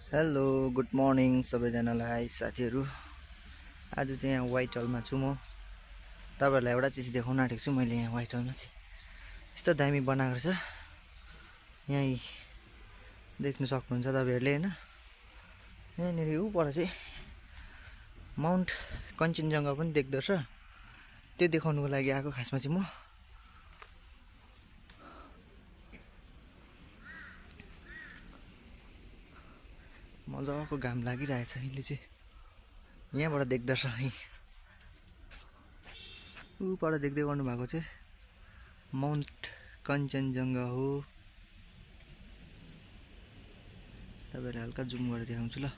Hello good morning सबैजनालाई साथीहरू। आज चाहिँ यहाँ व्हाइट हलमा छु म। तपाईँहरूलाई एउटा चिज देखाउन आँटेको छु मैले। यहाँ व्हाइट हलमा चाहिँ यस्तो दामी बनाएको छ, यहीँ देख्न सक्नुहुन्छ तपाईँहरूले होइन। यहाँनिर ऊपर चाहिँ माउन्ट कञ्चनजङ्घा पनि देख्दो रहेछ। त्यो देखाउनुको लागि आएको खासमा चाहिँ म। मजाको घाम लागिरहेछ अहिले चाहिँ, यहाँबाट देख्दो रहेछ। ऊपर देख्दै गर्नु भएको चाहिँ माउन्ट कञ्चनजङ्घा हो। तपाईँहरूले हल्का जुम गरेर देखाउँछु ल।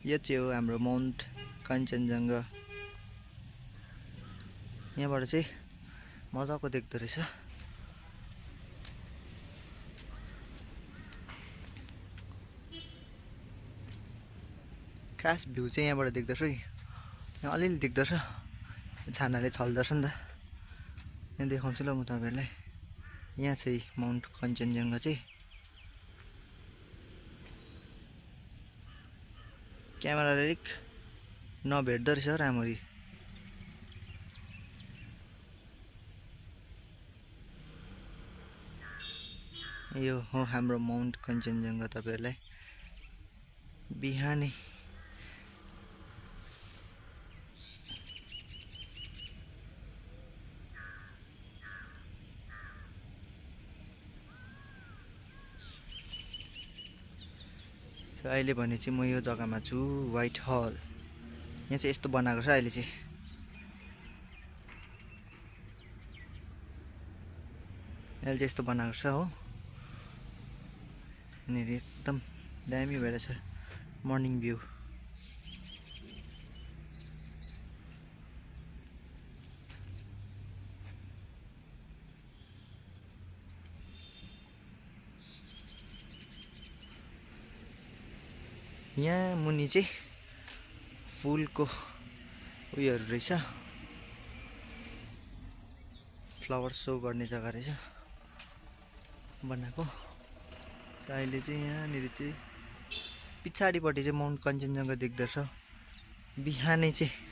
यो चाहिँ हो हाम्रो माउन्ट कञ्चनजङ्घा। यहाँबाट चाहिँ मजाको देख्दो रहेछ। खास भ्यू चाहिँ यहाँबाट देख्दो रहेछ। यहाँ अलिअलि देख्दो रहेछ, छानाले छल्दो रहेछ नि त। यहाँ देखाउँछु ल म तपाईँहरूलाई। यहाँ चाहिँ माउन्ट कञ्चनजङ्घा चाहिँ क्यामेराले अलिक नभेट्दो रहेछ राम्ररी। यो हो हाम्रो माउन्ट कञ्चनजङ्घा। तपाईँहरूलाई बिहानै अहिले भने चाहिँ म यो जग्गामा छु, व्हाइट हल। यहाँ चाहिँ यस्तो बनाएको छ अहिले चाहिँ। अहिले चाहिँ यस्तो बनाएको छ हो। यहाँनिर एकदम दामी भएर छ मर्निङ भ्यू। यहाँ मुनि चाहिँ फुलको उयोहरू रहेछ, फ्लावर सो गर्ने जग्गा रहेछ बनाएको। अहिले चाहिँ यहाँनिर चाहिँ पछाडिपट्टि चाहिँ माउन्ट कञ्चनजङ्घा देख्दछ। बिहानै चाहिँ